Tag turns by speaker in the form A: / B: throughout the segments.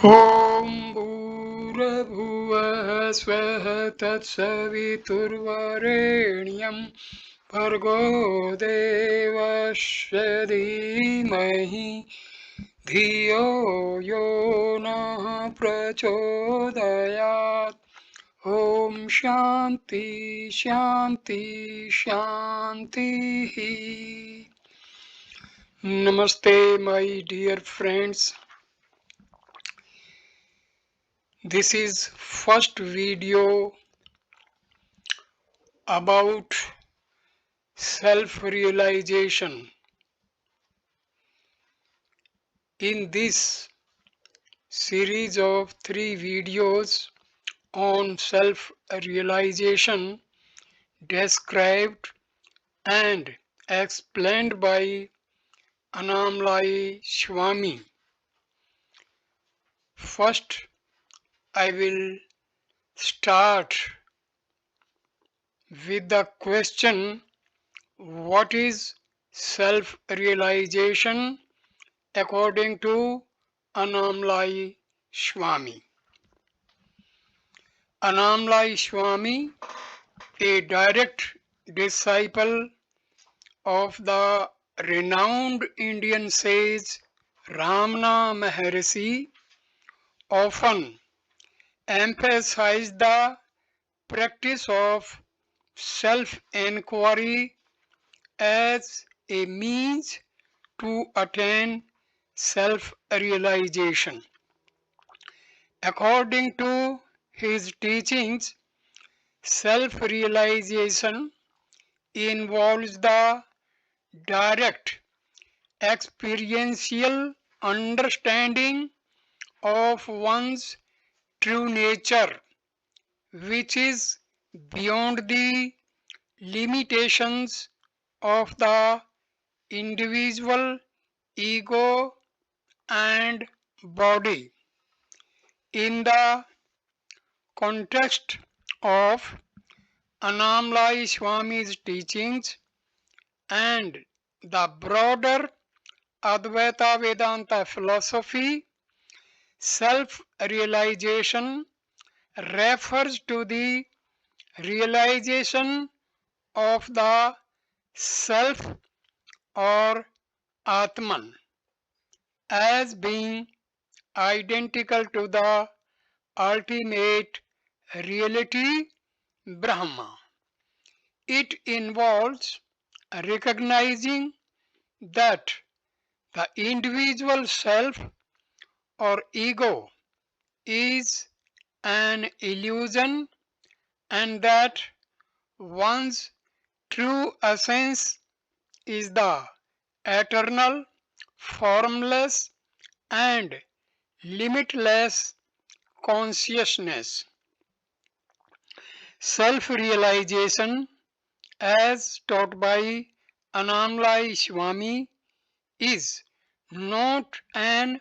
A: ॐ भूर्भुवः स्वः तत्सवितुर्वरेण्यं भर्गो देवस्य धीमहि धियो यो नः प्रचोदयात्। ॐ शान्ति शान्ति शान्तिः। Namaste, my dear friends. This is first video about self-realization. In this series of 3 videos on self-realization described and explained by Annamalai Swami. First, I will start with the question, what is self-realization according to Annamalai Swami? Annamalai Swami, a direct disciple of the renowned Indian sage Ramana Maharshi, often emphasized the practice of self-inquiry as a means to attain self-realization. According to his teachings, self-realization involves the direct experiential understanding of one's true nature, which is beyond the limitations of the individual ego and body. In the context of Annamalai Swami's teachings and the broader Advaita Vedanta philosophy, self-realization refers to the realization of the self or Atman as being identical to the ultimate reality Brahma. It involves recognizing that the individual self or ego is an illusion and that one's true essence is the eternal, formless, and limitless consciousness. Self-realization, as taught by Annamalai Swami, is not an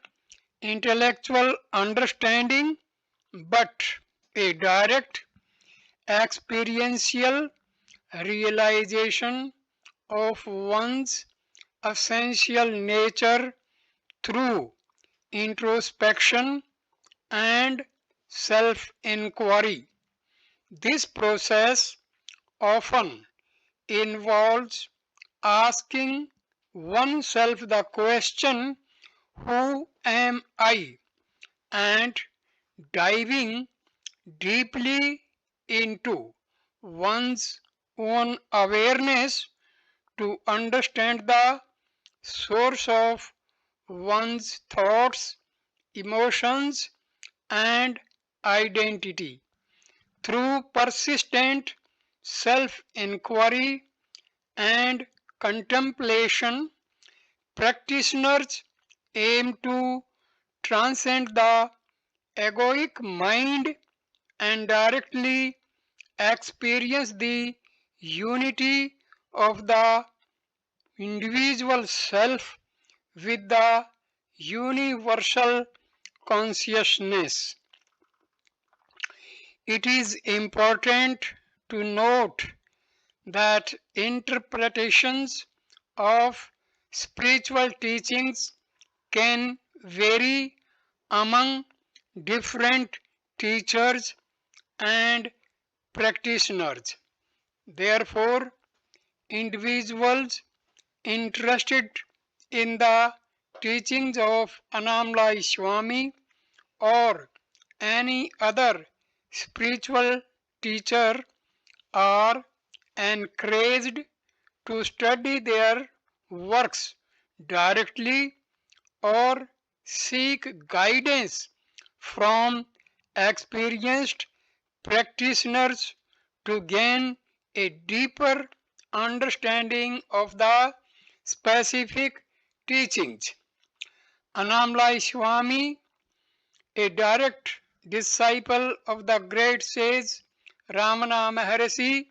A: intellectual understanding but a direct experiential realization of one's essential nature through introspection and self-inquiry. This process often involves asking oneself the question, who am I? And diving deeply into one's own awareness to understand the source of one's thoughts, emotions, and identity. Through persistent self-inquiry and contemplation, practitioners aim to transcend the egoic mind and directly experience the unity of the individual self with the universal consciousness. It is important to note that interpretations of spiritual teachings can vary among different teachers and practitioners. Therefore, individuals interested in the teachings of Annamalai Swami or any other spiritual teacher are encouraged to study their works directly or seek guidance from experienced practitioners to gain a deeper understanding of the specific teachings. Annamalai Swami, a direct disciple of the great sage Ramana Maharshi,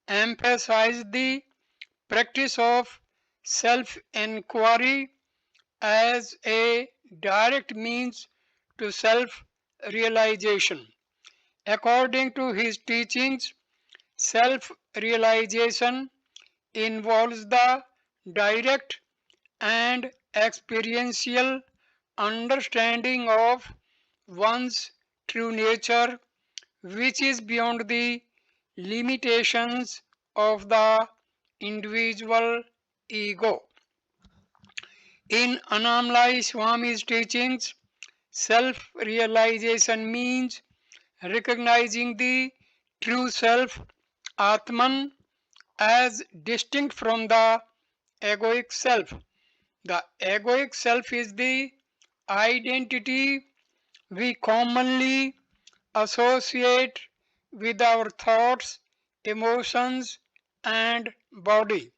A: emphasized the practice of self-inquiry as a direct means to self-realization. According to his teachings, self-realization involves the direct and experiential understanding of one's true nature, which is beyond the limitations of the individual ego. In Annamalai Swami's teachings, self-realization means recognizing the true self, Atman, as distinct from the egoic self. The egoic self is the identity we commonly associate with our thoughts, emotions, and body.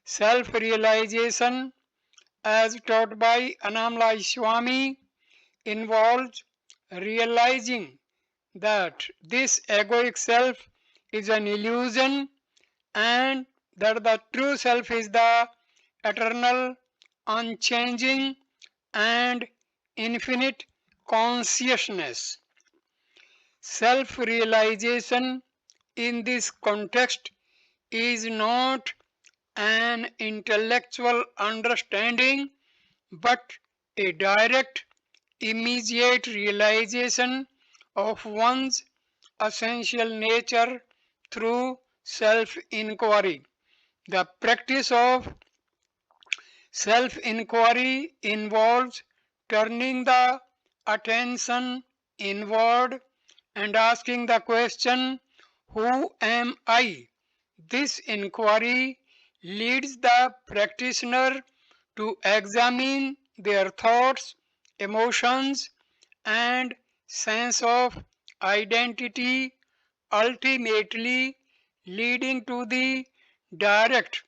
A: Self-realization, as taught by Annamalai Swami, involves realizing that this egoic self is an illusion and that the true self is the eternal, unchanging, and infinite consciousness. Self-realization in this context is not an intellectual understanding but a direct, immediate realization of one's essential nature through self-inquiry. The practice of self-inquiry involves turning the attention inward and asking the question, who am I? This inquiry leads the practitioner to examine their thoughts, emotions, and sense of identity, ultimately leading to the direct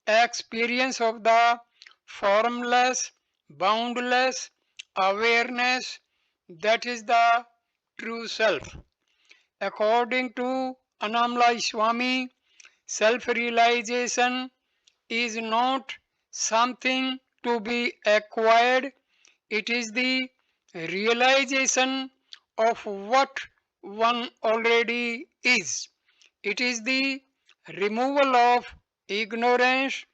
A: experience of the formless, boundless awareness that is the true self. According to Annamalai Swami, self-realization is not something to be acquired, it is the realization of what one already is. It is the removal of ignorance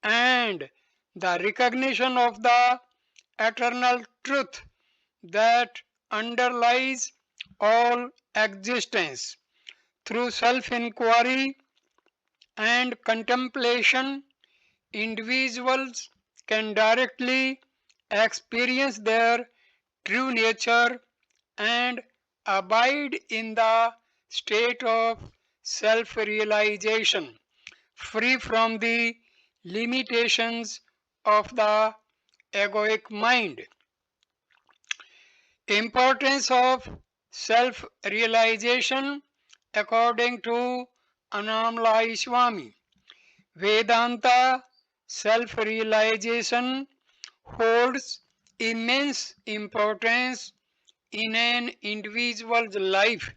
A: and the recognition of the eternal truth that underlies all existence. Through self-inquiry and contemplation, individuals can directly experience their true nature and abide in the state of self-realization, free from the limitations of the egoic mind. Importance of self-realization according to Annamalai Swami. Vedanta self-realization holds immense importance in an individual's life.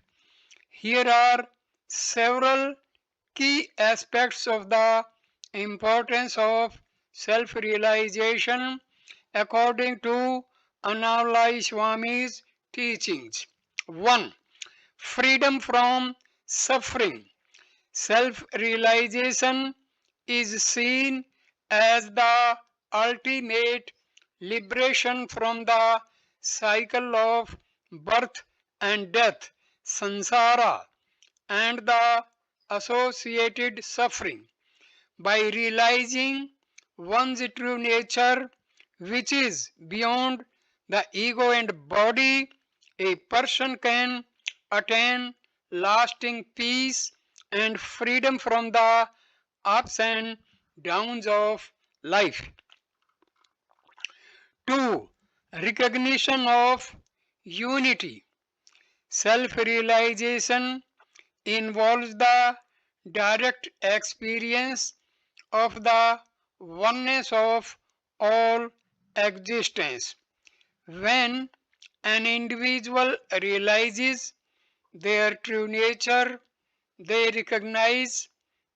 A: Here are several key aspects of the importance of self-realization according to Annamalai Swami's teachings. 1. Freedom from suffering. Self-realization is seen as the ultimate liberation from the cycle of birth and death, samsara, and the associated suffering. By realizing one's true nature, which is beyond the ego and body, a person can attain lasting peace and freedom from the ups and downs of life. 2. Recognition of unity. Self realization involves the direct experience of the oneness of all existence. When an individual realizes their true nature, they recognize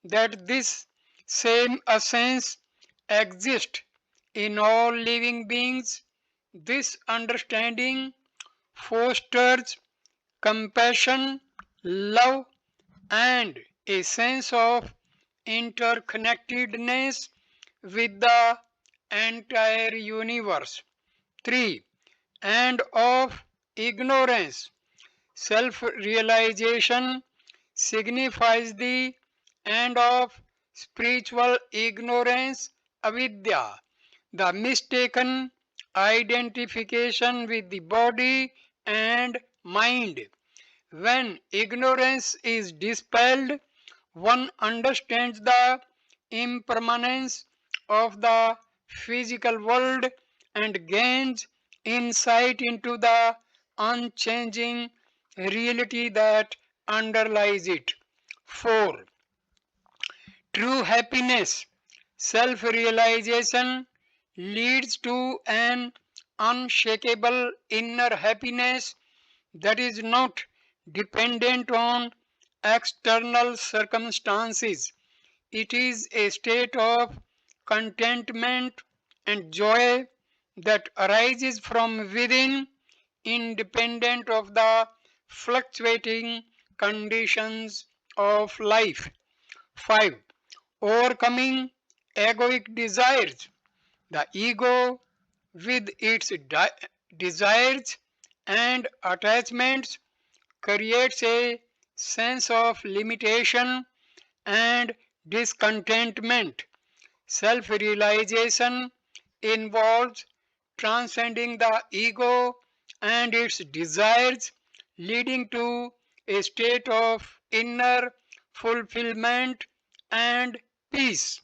A: that this same essence exists in all living beings. This understanding fosters compassion, love, and a sense of interconnectedness with the entire universe. 3. And of ignorance. Self realization signifies the end of spiritual ignorance, avidya, the mistaken identification with the body and mind. When ignorance is dispelled, one understands the impermanence of the physical world and gains insight into the unchanging reality that underlies it. 4. True happiness. Self realization leads to an unshakable inner happiness that is not dependent on external circumstances. It is a state of contentment and joy that arises from within, independent of the fluctuating conditions of life. 5. Overcoming egoic desires. The ego, with its desires and attachments, creates a sense of limitation and discontentment. Self realization involves transcending the ego and its desires, leading to a state of inner fulfillment and peace.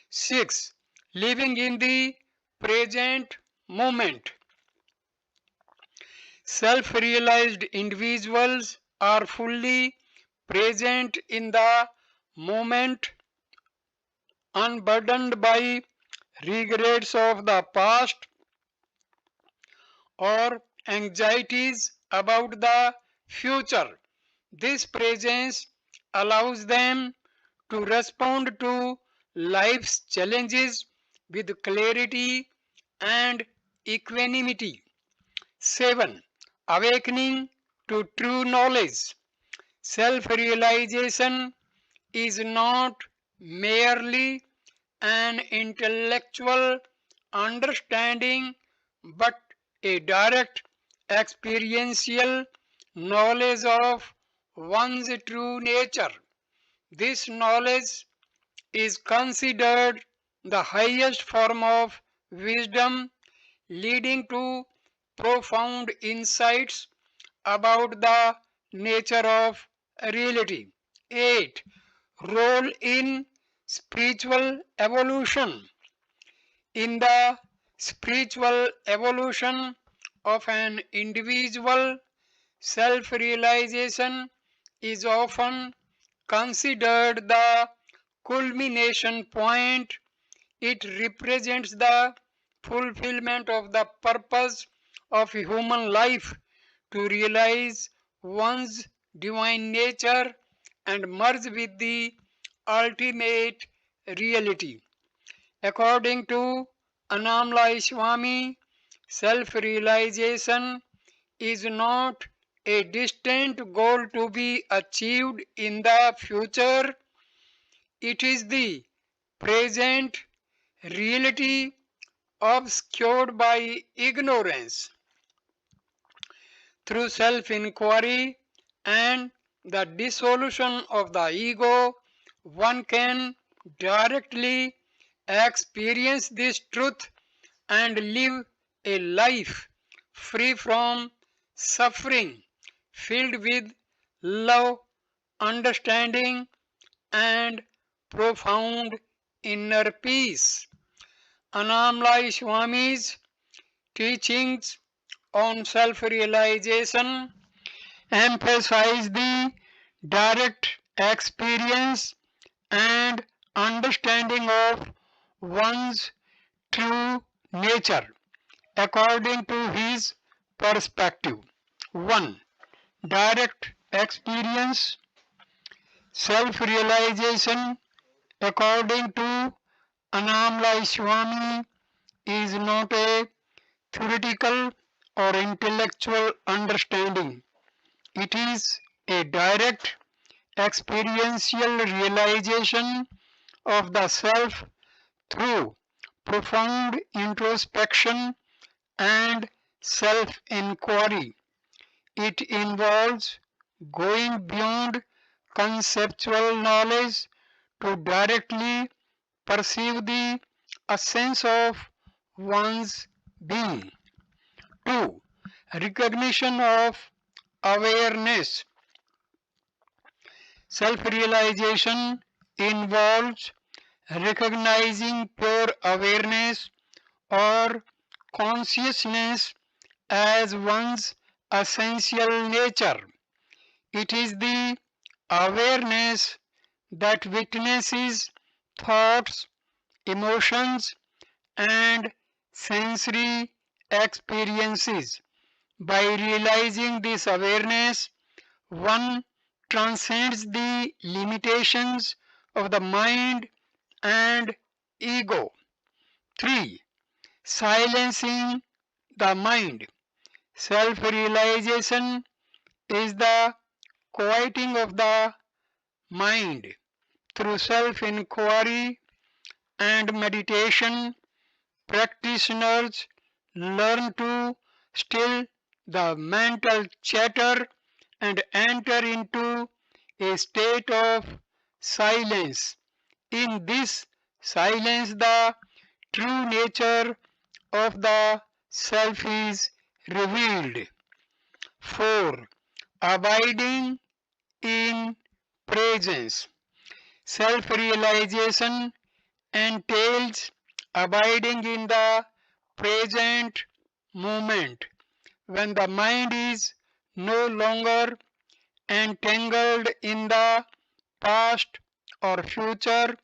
A: 6. Living in the present moment. Self realized individuals are fully present in the moment, unburdened by regrets of the past or anxieties about the future. This presence allows them to respond to life's challenges with clarity and equanimity. 7. Awakening to true knowledge. Self realization is not merely an intellectual understanding but a direct experiential knowledge of one's true nature. This knowledge is considered the highest form of wisdom, leading to profound insights about the nature of reality. 8. Role in spiritual evolution. In the spiritual evolution of an individual, self realization is often considered the culmination point. It represents the fulfillment of the purpose of human life to realize one's divine nature and merge with the ultimate reality. According to Annamalai Swami, self realization is not a distant goal to be achieved in the future, it is the present reality obscured by ignorance. Through self inquiry and the dissolution of the ego, one can directly experience this truth and live a life free from suffering, filled with love, understanding, and profound inner peace. Annamalai Swami's teachings on self realization emphasize the direct experience and understanding of one's true nature according to his perspective. 1. Direct experience. Self realization, according to Annamalai Swami, is not a theoretical or intellectual understanding. It is a direct experiential realization of the self through profound introspection and self inquiry. It involves going beyond conceptual knowledge to directly perceive the essence of one's being. 2. Recognition of awareness. Self realization involves recognizing pure awareness or consciousness as one's essential nature. It is the awareness that witnesses thoughts, emotions, and sensory experiences. By realizing this awareness, one transcends the limitations of the mind and ego. 3. Silencing the mind. Self realization is the quieting of the mind through self inquiry and meditation. Practitioners learn to still the mental chatter and enter into a state of silence. In this silence, the true nature of the self is revealed. 4. Abiding in presence. Self realization entails abiding in the present moment. When the mind is no longer entangled in the past or future,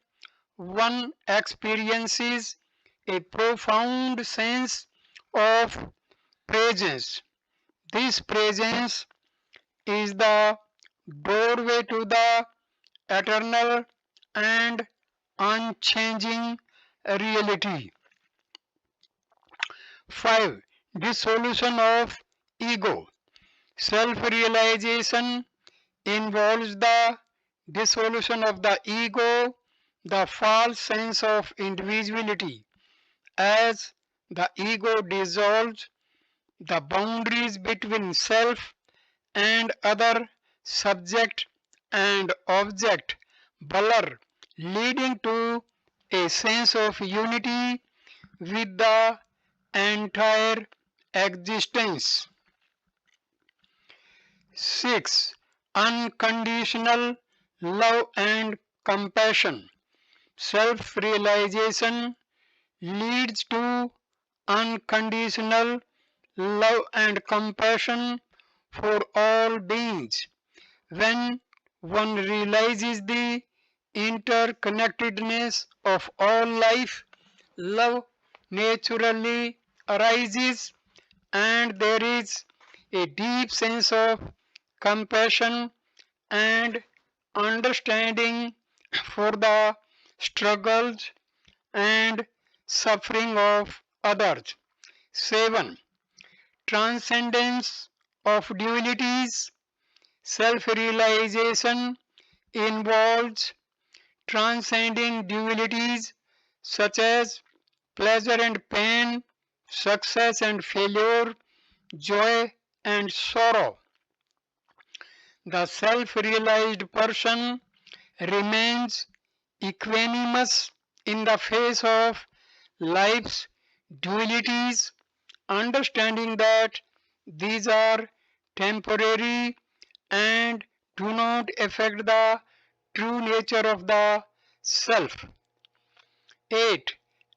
A: one experiences a profound sense of presence. This presence is the doorway to the eternal and unchanging reality. 5. Dissolution of ego. Self realization involves the dissolution of the ego, the false sense of individuality. As the ego dissolves, the boundaries between self and other subject and object blur, leading to a sense of unity with the entire existence. 6. Unconditional love and compassion. Self realization leads to unconditional love and compassion for all beings. When one realizes the interconnectedness of all life, love naturally arises and there is a deep sense of compassion and understanding for the struggles and suffering of others. 7. Transcendence of dualities. Self realization involves transcending dualities such as pleasure and pain, success and failure, joy and sorrow. The self-realized person remains equanimous in the face of life's dualities, understanding that these are temporary and do not affect the true nature of the self. 8.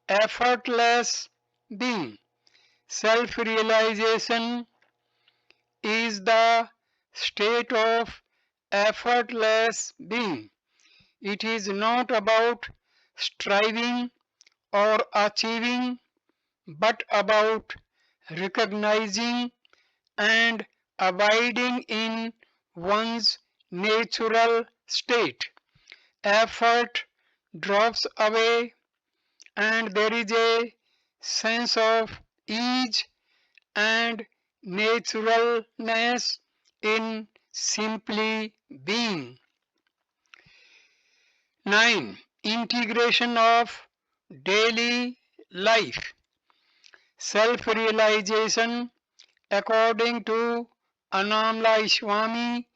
A: Effortless being. Self-realization is the state of effortless being. It is not about striving or achieving, but about recognizing and abiding in one's natural state. Effort drops away and there is a sense of ease and naturalness in simply being. 9. Integration of daily life. Self-realization, according to Annamalai Swami,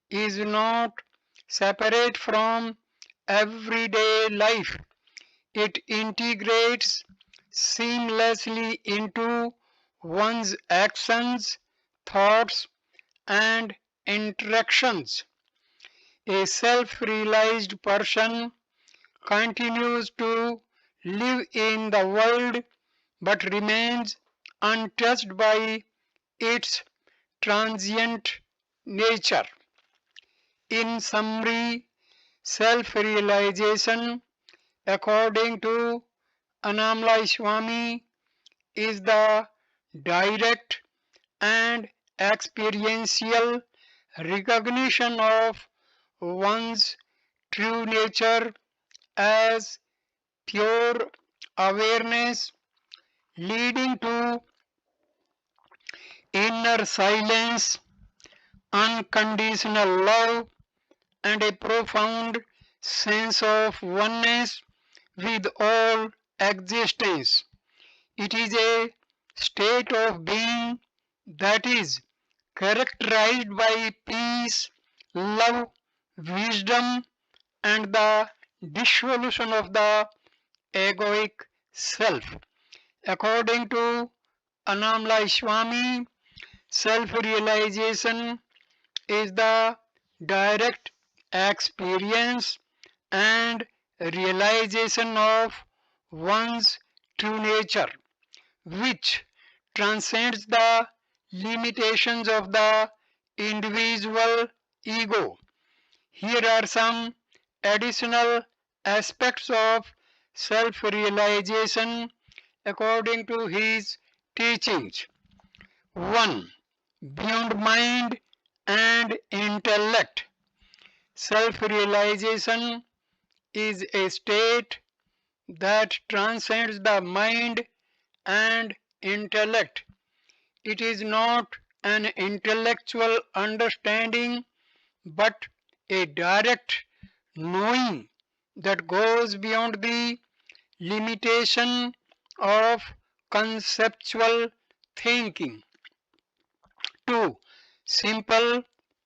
A: is not separate from everyday life. It integrates seamlessly into one's actions, thoughts, and interactions. A self-realized person continues to live in the world but remains untouched by its transient nature. In summary, self-realization, according to Annamalai Swami, is the direct and experiential recognition of one's true nature as pure awareness, leading to inner silence, unconditional love, and a profound sense of oneness with all existence. It is a state of being that is characterized by peace, love, wisdom, and the dissolution of the egoic self. According to Annamalai Swami, self-realization is the direct experience and realization of one's true nature, which transcends the limitations of the individual ego. Here are some additional aspects of self-realization according to his teachings. 1. Beyond mind and intellect. Self-realization is a state that transcends the mind and intellect. It is not an intellectual understanding but a direct knowing that goes beyond the limitation of conceptual thinking. 2. Simple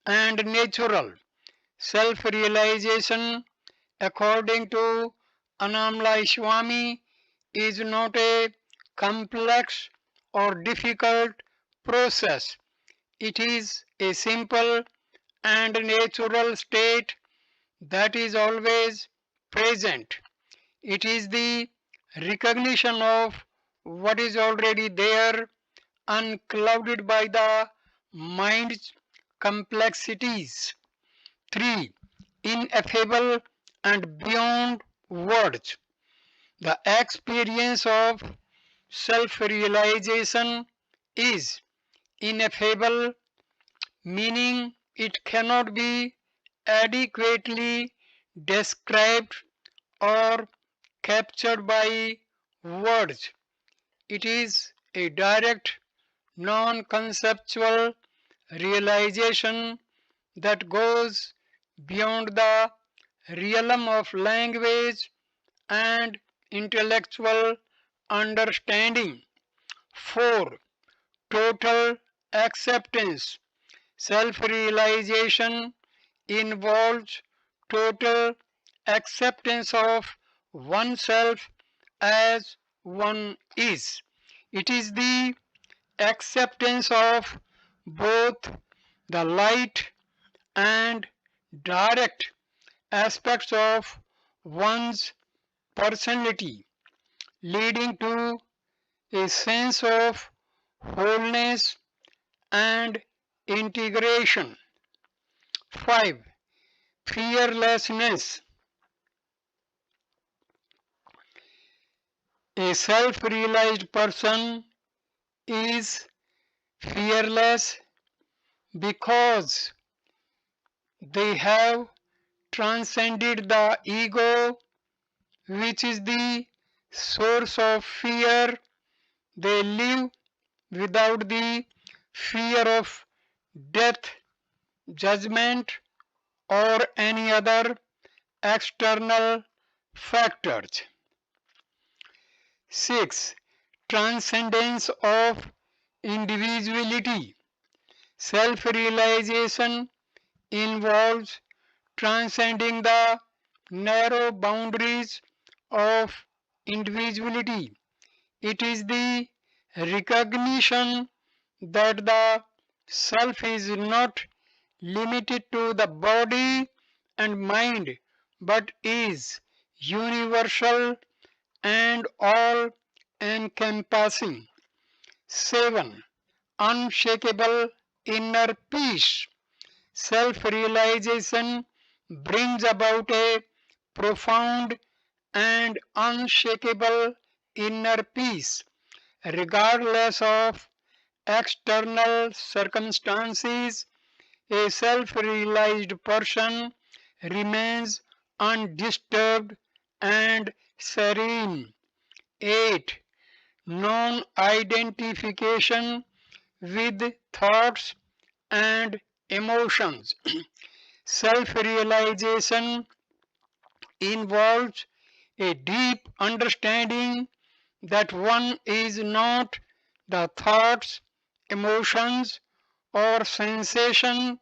A: and natural. Self-realization, according to Annamalai Swami, is not a complex or difficult process. It is a simple and natural state that is always present. It is the recognition of what is already there, unclouded by the mind's complexities. 3. Ineffable and beyond words. The experience of self-realization is ineffable, meaning it cannot be adequately described or captured by words. It is a direct, non-conceptual realization that goes beyond the realm of language and intellectual understanding. 4. Total acceptance. Self-realization involves total acceptance of oneself as one is. It is the acceptance of both the light and direct aspects of one's personality, leading to a sense of wholeness and integration. 5. Fearlessness. A self-realized person is fearless because they have transcended the ego, which is the source of fear. They live without the fear of death, judgment, or any other external factors. 6. Transcendence of individuality. Self-realization involves transcending the narrow boundaries of individuality. It is the recognition that the self is not limited to the body and mind but is universal and all encompassing. 7. Unshakable inner peace. Self-realization brings about a profound and unshakable inner peace, regardless of external circumstances. A self-realized person remains undisturbed and serene. 8. Non-identification with thoughts and emotions. Self-realization involves a deep understanding that one is not the thoughts, emotions, or sensation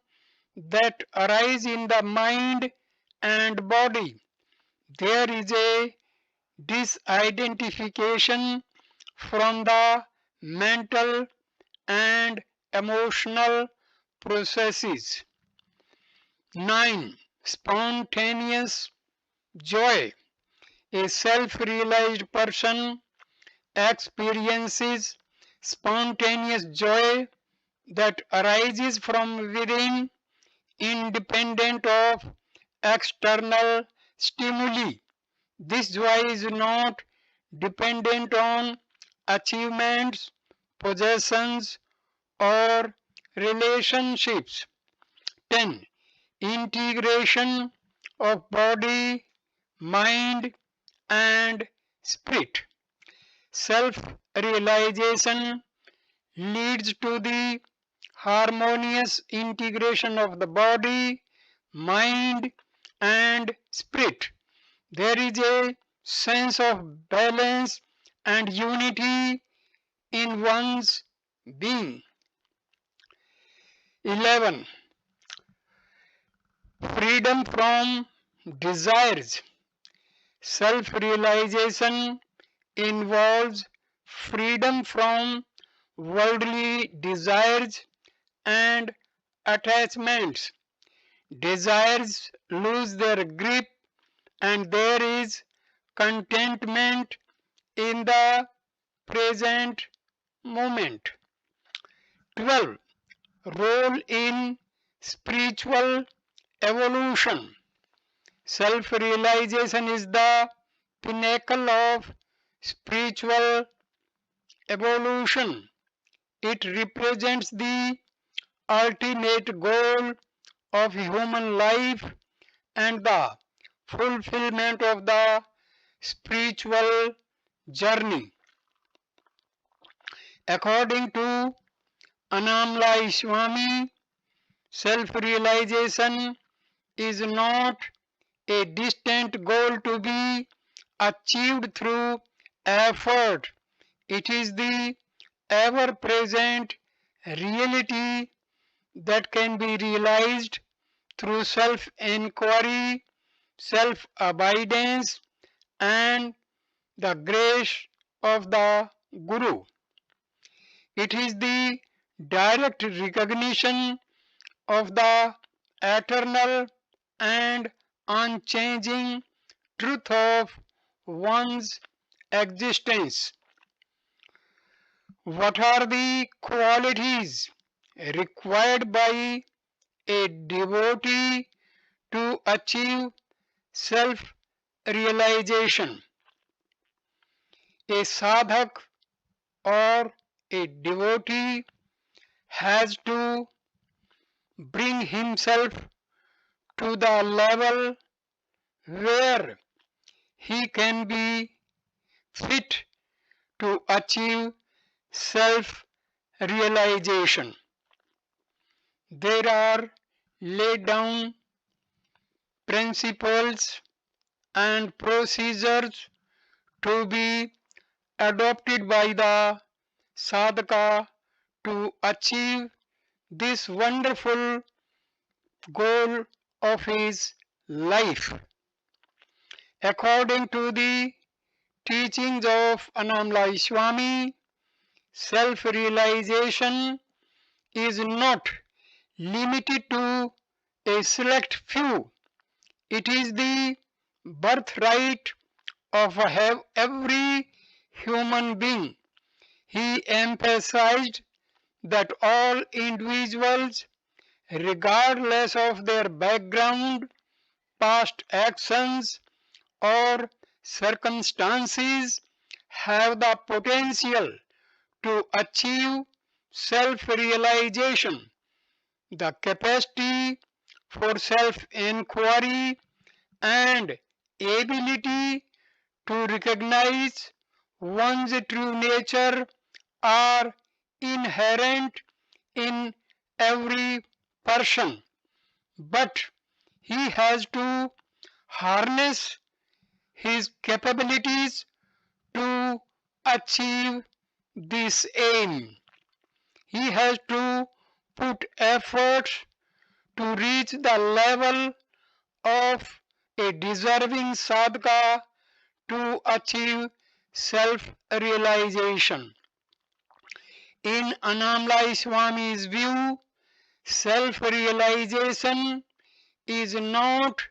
A: that arise in the mind and body. There is a disidentification from the mental and emotional processes. 9. Spontaneous joy. A self-realized person experiences spontaneous joy that arises from within, independent of external stimuli. This joy is not dependent on achievements, possessions, or relationships. 10. Integration of body, mind, and spirit. Self-realization leads to the harmonious integration of the body, mind, and spirit. There is a sense of balance and unity in one's being. 11. Freedom from desires. Self-realization involves freedom from worldly desires and attachments. Desires lose their grip and there is contentment in the present moment. 12. Role in spiritual evolution. Self-realization is the pinnacle of spiritual evolution. It represents the ultimate goal of human life and the fulfillment of the spiritual journey. According to Annamalai Swami, self-realization is not a distant goal to be achieved through effort. It is the ever-present reality that can be realized through self-inquiry, self-abidance, and the grace of the Guru. It is the direct recognition of the eternal and unchanging truth of one's existence. What are the qualities required by a devotee to achieve self realization? A sadhak or a devotee has to bring himself to the level where he can be fit to achieve self realization. There are laid down principles and procedures to be adopted by the sadhaka to achieve this wonderful goal of his life. According to the teachings of Annamalai Swami, self realization is not limited to a select few. It is the birthright of every human being. He emphasized that all individuals, regardless of their background, past actions, or circumstances, have the potential to achieve self realization. The capacity for self inquiry and ability to recognize one's true nature are inherent in every person, but he has to harness his capabilities to achieve this aim. He has to put efforts to reach the level of a deserving sadhaka to achieve self-realization. In Annamalai Swami's view, self-realization is not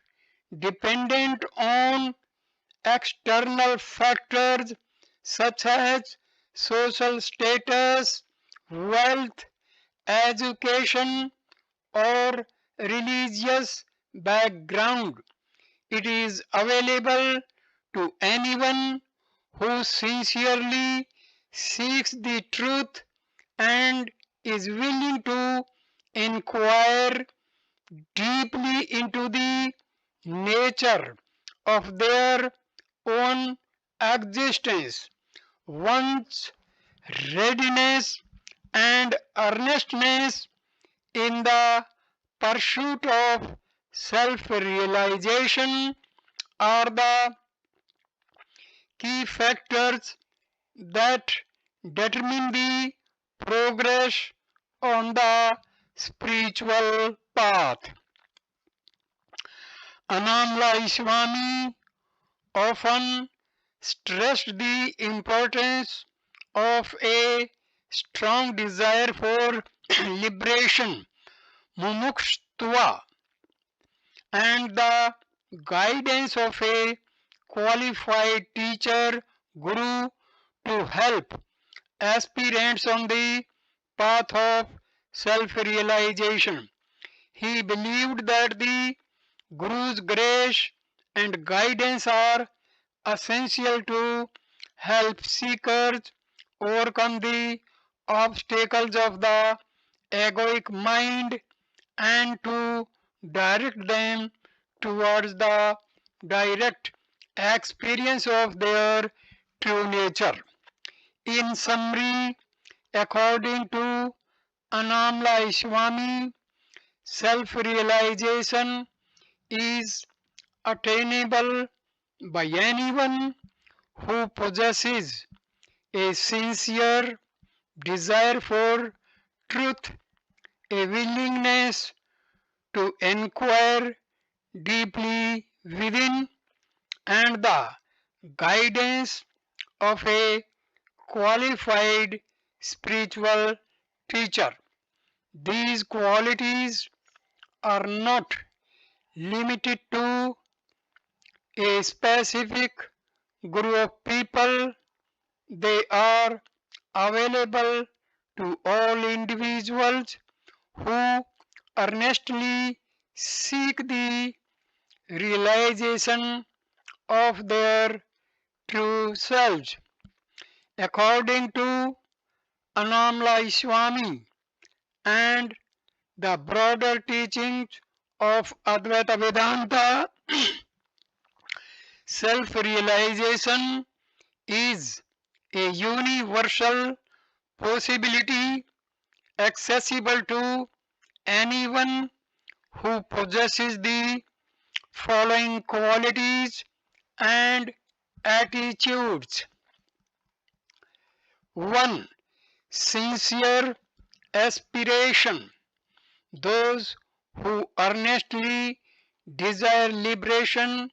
A: dependent on external factors such as social status, wealth, education, or religious background. It is available to anyone who sincerely seeks the truth and is willing to inquire deeply into the nature of their own existence. One's readiness and earnestness in the pursuit of self realization are the key factors that determine the progress on the spiritual path. Annamalai Swami often stressed the importance of a strong desire for liberation, mumukshutva, and the guidance of a qualified teacher, guru, to help aspirants on the path of self-realization. He believed that the Guru's grace and guidance are essential to help seekers overcome the obstacles of the egoic mind and to direct them towards the direct experience of their true nature. In summary, according to Annamalai Swami, self-realization is attainable by anyone who possesses a sincere desire for truth, a willingness to inquire deeply within, and the guidance of a qualified spiritual teacher. These qualities are not limited to a specific group of people, they are available to all individuals who earnestly seek the realization of their true selves. According to Annamalai Swami and the broader teachings of Advaita Vedanta, self-realization is a universal possibility accessible to anyone who possesses the following qualities and attitudes. 1. Sincere aspiration. Those who earnestly desire liberation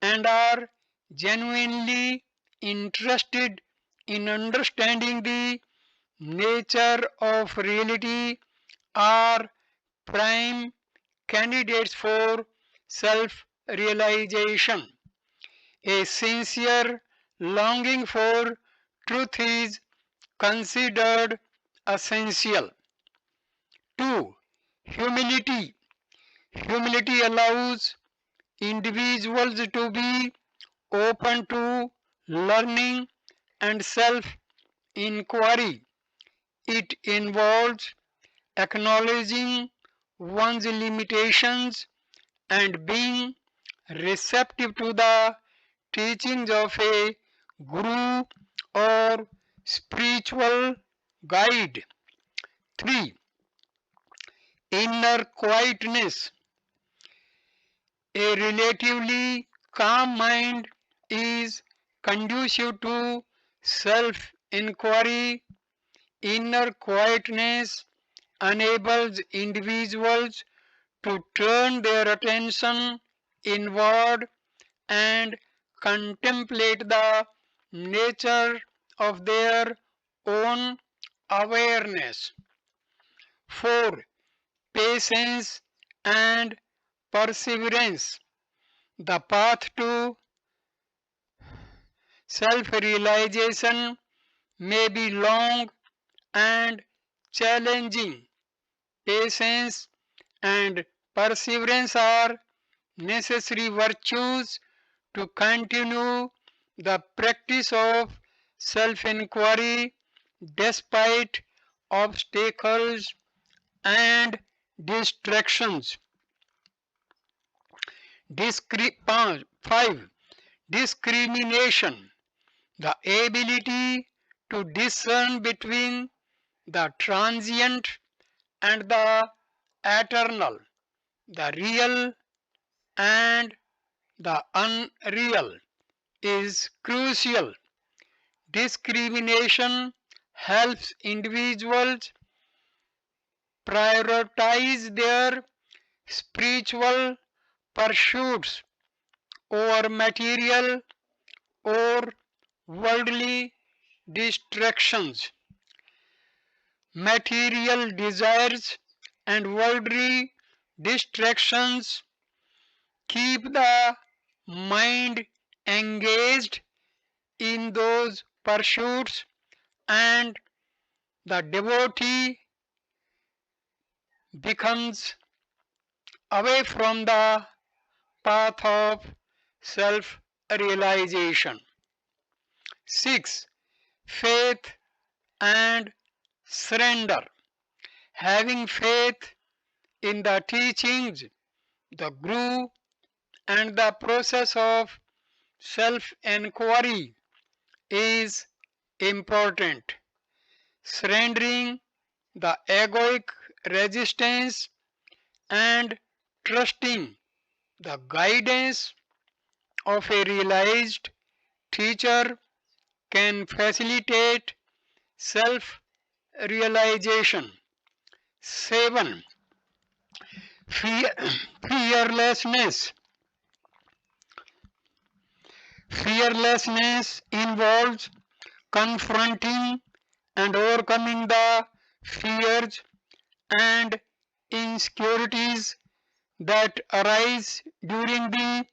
A: and are genuinely interested in understanding the nature of reality are prime candidates for self realization. A sincere longing for truth is considered essential. 2. Humility. Humility allows individuals to be open to learning and self inquiry. It involves acknowledging one's limitations and being receptive to the teachings of a guru or spiritual guide. 3. Inner quietness. A relatively calm mind is conducive to self inquiry. Inner quietness enables individuals to turn their attention inward and contemplate the nature of their own awareness. 4. Patience and perseverance. The path to self realization may be long and challenging. Patience and perseverance are necessary virtues to continue the practice of self inquiry despite obstacles and distractions. 5. Discrimination. The ability to discern between the transient and the eternal, the real and the unreal is crucial. Discrimination helps individuals prioritize their spiritual pursuits over material or worldly distractions. Material desires and worldly distractions keep the mind engaged in those pursuits, and the devotee becomes away from the path of self realization. 6. Faith and surrender. Having faith in the teachings, the Guru, and the process of self inquiry is important. Surrendering the egoic resistance and trusting the guidance of a realized teacher can facilitate self realization. 7. Fear, fearlessness. Fearlessness involves confronting and overcoming the fears and insecurities that arise during the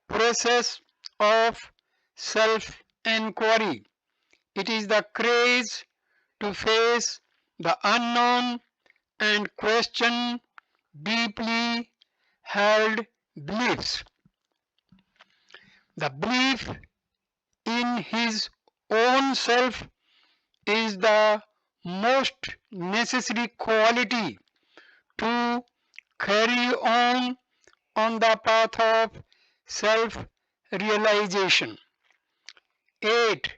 A: process of self-inquiry. It is the courage to face the unknown and question deeply held beliefs. The belief in his own self is the most necessary quality to carry on the path of self realization. 8.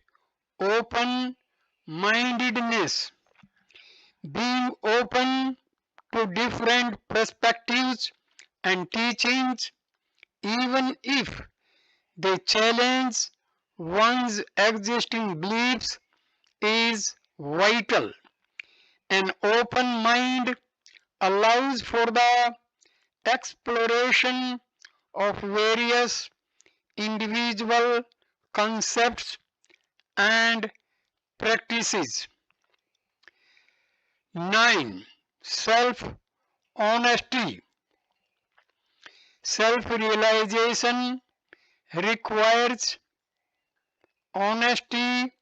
A: Open mindedness. Being open to different perspectives and teachings, even if they challenge one's existing beliefs, is vital. An open mind allows for the exploration of various individual concepts and practices. 9. Self honesty. Self realization requires honesty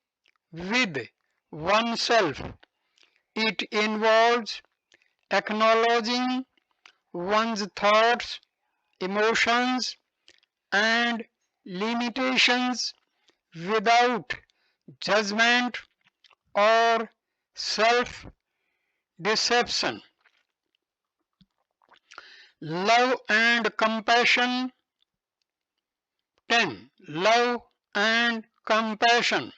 A: with oneself. It involves acknowledging one's thoughts, emotions, and limitations without judgment or self deception. Love and compassion. 10. Love and compassion.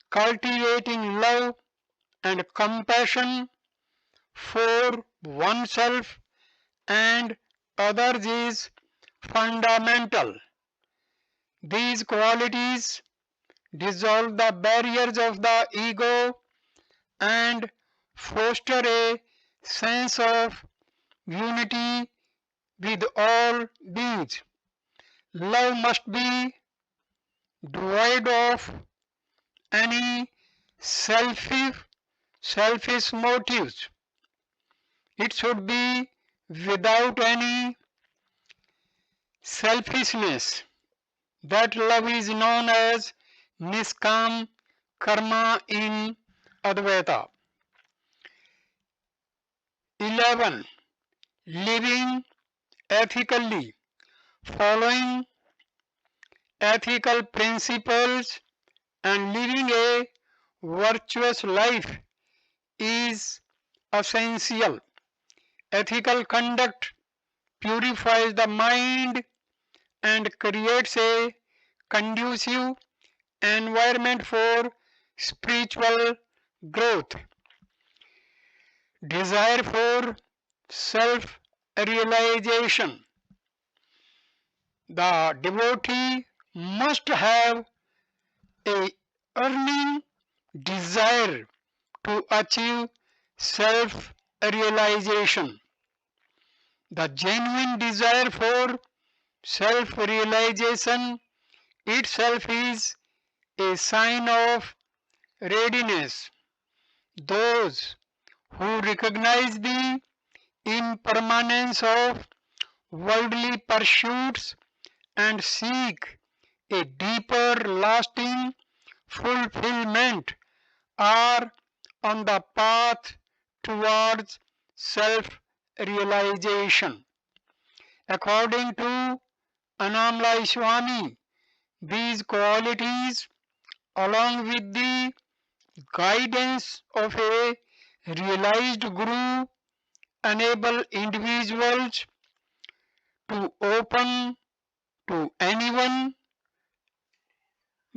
A: Cultivating love and compassion for oneself and others is fundamental. These qualities dissolve the barriers of the ego and foster a sense of unity with all beings. Love must be devoid of any selfish motives. It should be without any selfishness. That love is known as Niskam Karma in Advaita. 11. Living ethically. Following ethical principles and living a virtuous life is essential. Ethical conduct purifies the mind and creates a conducive environment for spiritual growth. Desire for self realization. The devotee must have a earning desire to achieve self realization. The genuine desire for self realization itself is a sign of readiness. Those who recognize the impermanence of worldly pursuits and seek a deeper, lasting fulfillment are on the path towards self realization. According to Annamalai Swami, these qualities, along with the guidance of a realized Guru, enable individuals to open to anyone.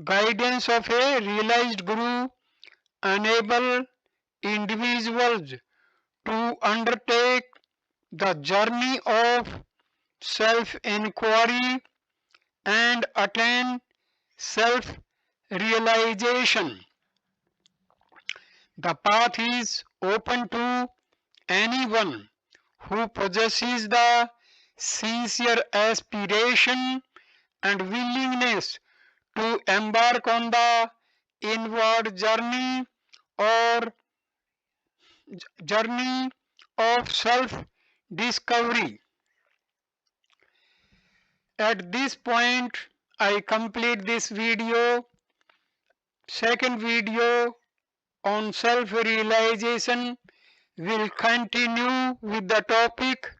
A: Guidance of a realized Guru enable individuals to undertake the journey of self-inquiry and attain self-realization. The path is open to Anyone who possesses the sincere aspiration and willingness to embark on the inward or journey of self discovery. At this point, I complete this video. Second video on self realization will continue with the topic.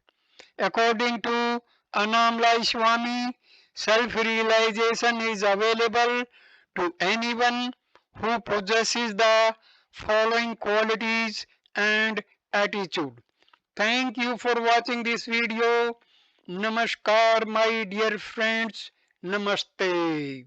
A: According to Annamalai Swami, self realization is available to anyone who possesses the following qualities and attitude. Thank you for watching this video. Namaskar, my dear friends. Namaste.